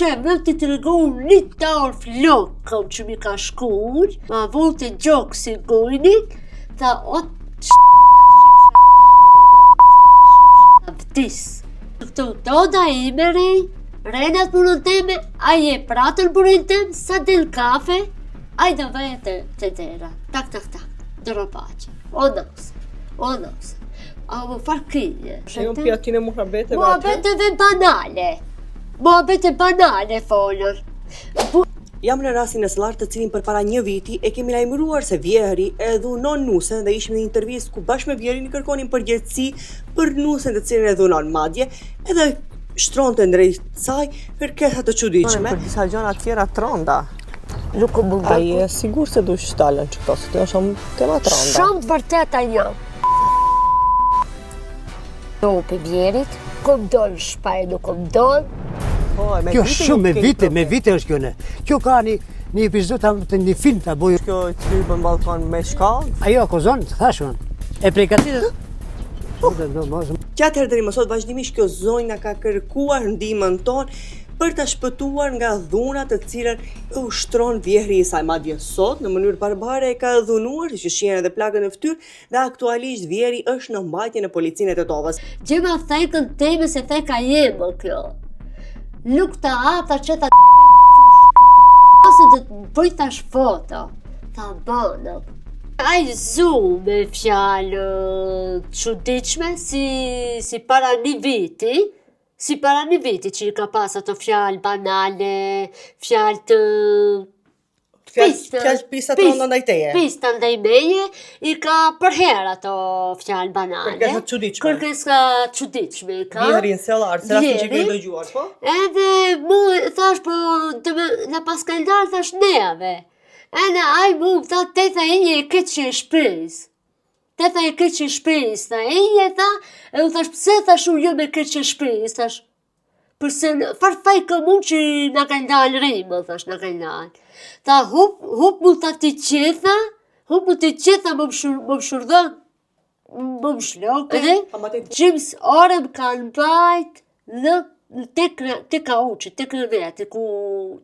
Që më të regu një tarë flokëm që mi ka shkur, ma volte gjokë si gojnit, tha o të vdis. Këtu doda ime rej, renat punën teme, a je pratër burin tem, sa del kafe, a i do vete të dera, tak, dërë pache, o nëse, a më farkije. E unë pjatine muhabete Muhabeteve banale. Muhabete banale folër. Jam në rastin e Sëllar, të cilin përpara një viti e kemi lajmëruar se Vjehri e dhunon Nusen dhe ishim në intervistë ku bashkë me Vjehrin i kërkonin përgjegjësi për Nusen të cilin e dhunon, madje edhe shtronte ndrejt saj kërkesa të çuditshme. Për disa gjëra të tjera tronda. Nuk o mund. Ai e sigur se do shtalen që këto, se të shumë tema tronda. Shumë të vërteta jam. Do për Vjerit, kom dollë shpaj, nuk kom dollë. Kjo shumë me vite është kjo ne. Kjo ka një epizod të një film të bojë. Kjo të hyrë në balkon me shkallë? Ajo, kozon, të thashun. E pregatitë? Gjatë herë deri më sot vazhdimisht kjo zonjë na ka kërkuar ndihmën tonë për ta shpëtuar nga dhunat të cilat e ushtron Vjehri i saj. Madje sot në mënyrë barbare e ka dhunuar, që shihen edhe plagën në fytyrë, dhe aktualisht Vjehri është në mbajtje në policinë e Tetovës. Gjema thekën teme se theka jemë kjo. Nuk ta ata që ta të veti qush. Ase dhe të bëjtash foto, ta banë. A i zu me fjallë çuditshme si para një viti, që i ka pas ato fjallë banale, fjallë të... Fjallë pista të rënda ndaj teje. Pista ndaj meje, i ka përher ato fjallë banale. Kërkesa çuditshme. Kërkesa çuditshme i ka. Vjehri në Sellar, se rastin që kemi dëgjuar, po? Edhe mu thash, po, në pas kalendar thash neve. Edhe aj mu tha, teta e një e këtë që e shpris. Teta e këtë që e shpris, tha e një e tha, e u thash, pse thash u jo me këtë që e shpris, thash. Përse farfaj ka mund që nga ka ndalë rrimë, thash, nga ka ndalë. Tha, hup mu tha t'i qetha, më më shurdhën, më më shloke. Gjimës orëm kanë bajt në te kauqit, te krevetit,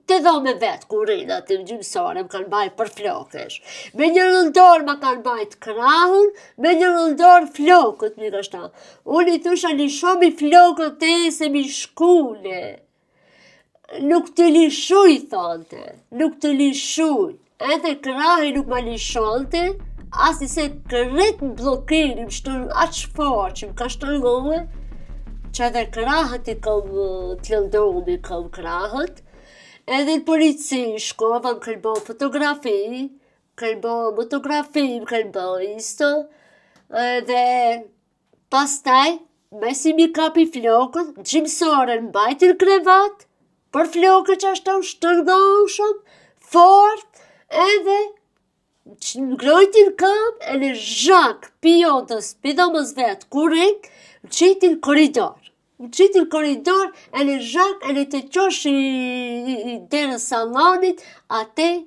te dhome vetë, ku rinë atë gjimës orëm kanë bajt për flokesh. Me një rëndor ma kanë bajt krahun, me një rëndor flokët, mi kështa. Unë i thusha një shumë i flokët te se mi shkule. Nuk të lishuj, thante, nuk të lishuj. Edhe krahi nuk ma lishonte, asi se kërret në blokirim, shtërën aqë farë që më ka shtërgove, që edhe krahët i kam të lëndomi, kam krahët, edhe në polici shkova, më këllbo fotografi, më këllbo isto, edhe pastaj, me si mi kapi flokët, gjimësore në bajtin krevat, për flokët që ashtu shtërgoshëm, fort, edhe ngrojtin kam, e në zhak pijotës, pidomës vetë, kurik, në qitin koridor. E në zhak, e në të qosh i derën salonit, ate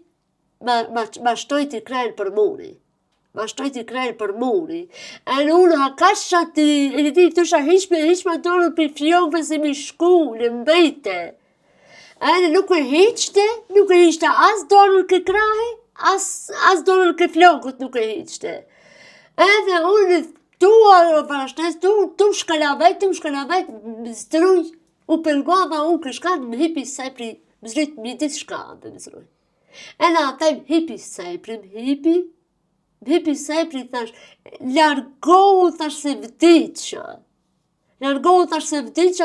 ma shtojti krejnë për muri. E në unë hakash shati, e në ti të shah hiqme dorën për flokëve se mi shku, në mbejte. E në nuk e hiqte as dorën kë krahi, as dorën kë flokët nuk e hiqte. Edhe unë tuar parashtes, tu shkalavet, më zdruj, u përgova unë këshkat, më hipi sajpri, më zrujt më dit shkabe, më zrujt. E në ataj më hipi sajpri, thash, largohu thash se vdiqa.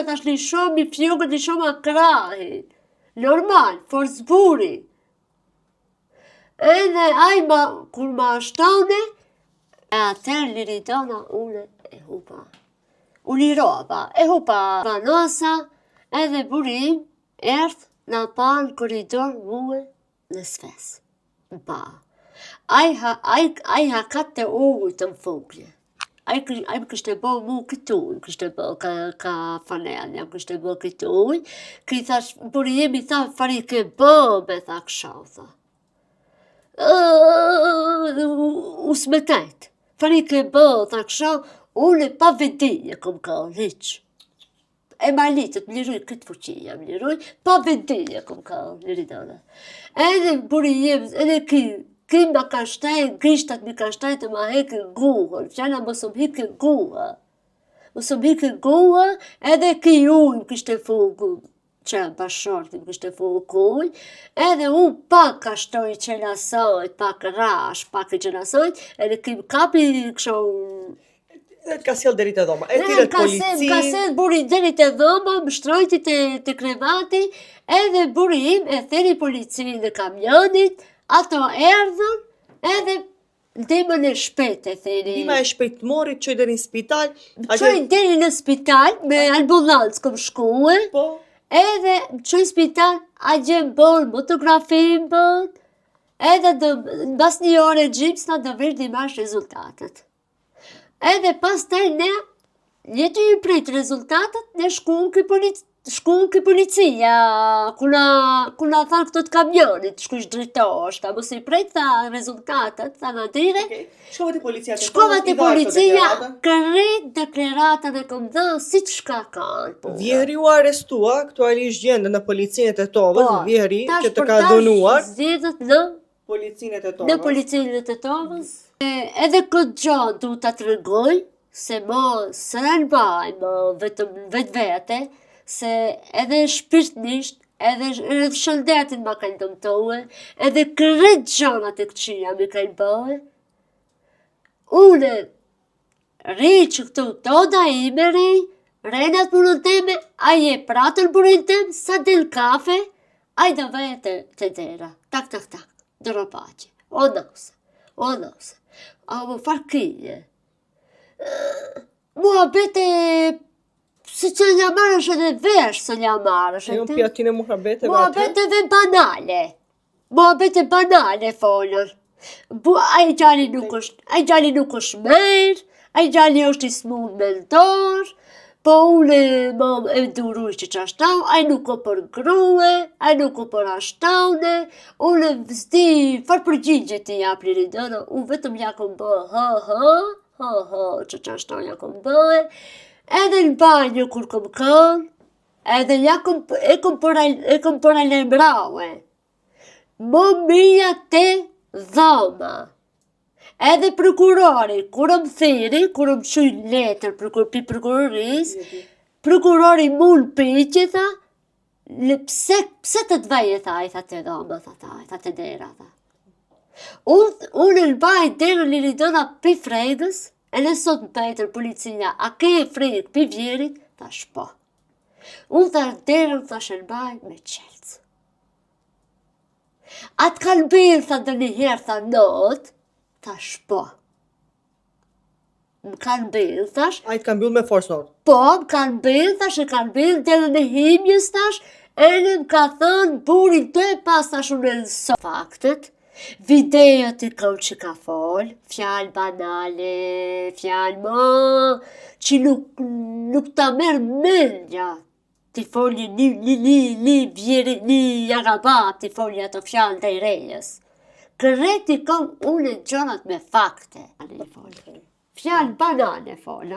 Thash lishom i flokët, lishom a krahi. Normal, forsburi. Edhe ajma, kur ma ashtone, e atër liridona une e hupa. U lirova, e hupa vanosa, edhe burim, erth në pa në koridor muë në sfes. Pa. Aj hakat të ujë të më fuglje. Aj më kështë e bo mu këtë ujë, kështë e bo ka fanel, jam kështë e bo këtë ujë, këj thash, buri jemi tha, fari ke bo, me tha kësha, tha. U smetajt, fari ke bo, tha kësha, unë pa vedinje kom ka, hiq. e malitët, më liroj këtë fuqia, më liroj, pa vendinje kom ka Liridona. Edhe buri jem, edhe ki ma ka shtajnë, grishtat mi ka shtajnë të ma hekë guhën, fjalla mos më hekë guha. Mos më hekë guha, edhe ki ujë kishte fugu, që bashorti më kishte fugu kuj, edhe unë pak ka shtoj qelasojt, pak rash, pak i qelasojt, edhe ki më kapi kësho. Edhe të ka sjell deri te dhoma. E tire polici. Ka sjell buri deri te dhoma, më shtrojti te krevati, edhe buri im e theri policinë dhe kamionit, ato erdhën, edhe ndimën e shpejt e theri. Ndima e shpejt mori, qoj deri në spital. Qoj deri në spital, me ambulancë kom shkue, Po. edhe qoj spital, a gjem bon, motografim bon, edhe bas një ore gjimsna do vesh dimash rezultatet. Edhe pas taj ne, jetu i prit rezultatet, ne shkuën kë policia, kuna thanë këto të kamionit, shkush drejtosh, ta mos i prit tha rezultatet, tha në dire. Shkova te policia. Shkova te policia, kërrit deklaratën e kom dhënë si që shka kanë. Vjehri u arrestua, aktualisht gjende në policinë e Tetovës, vjehri që të ka dhunuar. Zjedhët në Policinë e Tetovës. Në policinë e Tetovës. Edhe këtë gjatë du të të regoj, se mo së rënbaj, mo vetëm vetë vete, se edhe shpirtnisht, edhe shëndetin ma kanë dëmtohe, edhe kërët gjanat e këqia mi kanë bëhe. Une, ri që këtu toda ime ri, renat punën teme, a je pratën punën tem, sa del kafe, a i do veje të dera, tak, dëro pache, o nëse. A më farkije. Mua bete, si që një marrësh edhe vesh, se një marrësh. E unë pjatin e muhabete mua bete dhe banale. Mua bete banale, folër. A i gjali nuk është merë, a i gjali është i smun mentor, po unë e duruj që ashtau, a i nuk o për grue, a i nuk o për ashtaune, unë zdi farë përgjigje të japë Liridona, unë vetëm ja kom bëhe, që ashtau ja kom bëhe, edhe në banjo kur kom kanë, edhe e kom për alemraue, më mija te dhoma. Edhe prokurori, kur më thiri, kur më qëj letër pi prokuroris, prokurori mund pëjqe, tha, pse të të veje, tha, i tha të dhoma, tha të dera, tha. Unë në baj derë Liridona pi fregës, e në sot më pëjtër policia, a ke e fregë pi vjerit, tha shpo. Unë tha derën, tha shërbaj me qelcë. Atë kanë bërë, tha dhe njëherë, tha not, tha shpo. Më kanë bërë, thash. A i të kanë bërë me forës not? Po, më kanë bërë, thash, e kanë bërë, dhe në himjës, thash, e në më ka thënë, burin të e pas, thash, unë e nëso faktet, video të kom që ka folë, fjalë banale, fjalë mo, që nuk ta merë mëndja, të folje një jarabat, të folje ato fjalë dhe i rejës. Kërreti kom unë e gjonat me fakte. Fjalë banane folën.